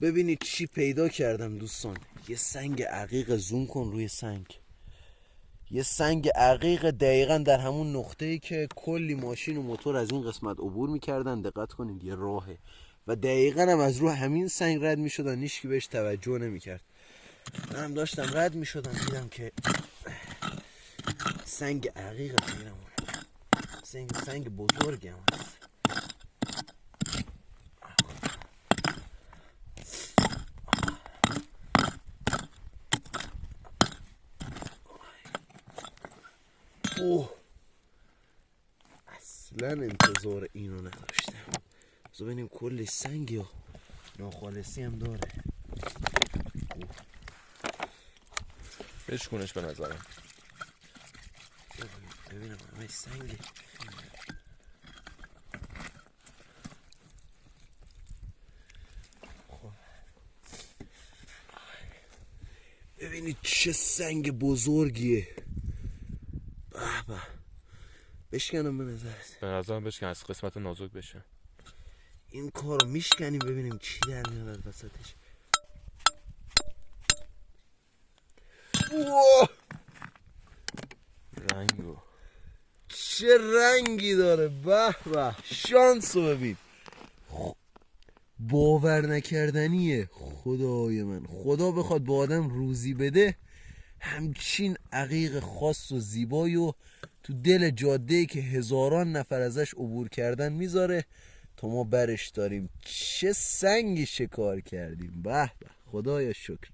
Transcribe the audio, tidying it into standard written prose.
ببینید چی پیدا کردم دوستان. یه سنگ عقیق، زوم کن روی سنگ. یه سنگ عقیق دقیقا در همون نقطه‌ای که کلی ماشین و موتور از این قسمت عبور میکردن. دقت کنید یه راهه و دقیقا هم از رو همین سنگ رد میشدن، هیچکی بهش توجه نمیکرد. منم داشتم رد میشدم دیدم که سنگ عقیق بگیرم، سنگ بزرگی هم هست. اوه، اصلا انتظار اینو نداشتم. بذار ببینیم کلی سنگ یا ناخالصی هم داره. بشکونش به نظرم. ببینم همه سنگه. ببینید چه سنگ بزرگیه. به به، بشکنم به نظرت؟ به نظرم بشکن، از قسمت نازک بشه. این کارو میشکنیم ببینیم چی در میاد از وسطش. اوه، رنگو چه رنگی داره. به به، شانسو ببین. باور نکردنیه. خدای من، خدا بخواد با آدم روزی بده همچین عقیق خاص و زیبایی و تو دل جاده‌ای که هزاران نفر ازش عبور کردن میذاره تا ما برش داریم. چه سنگی شکار کردیم. به به، خدایا شکر.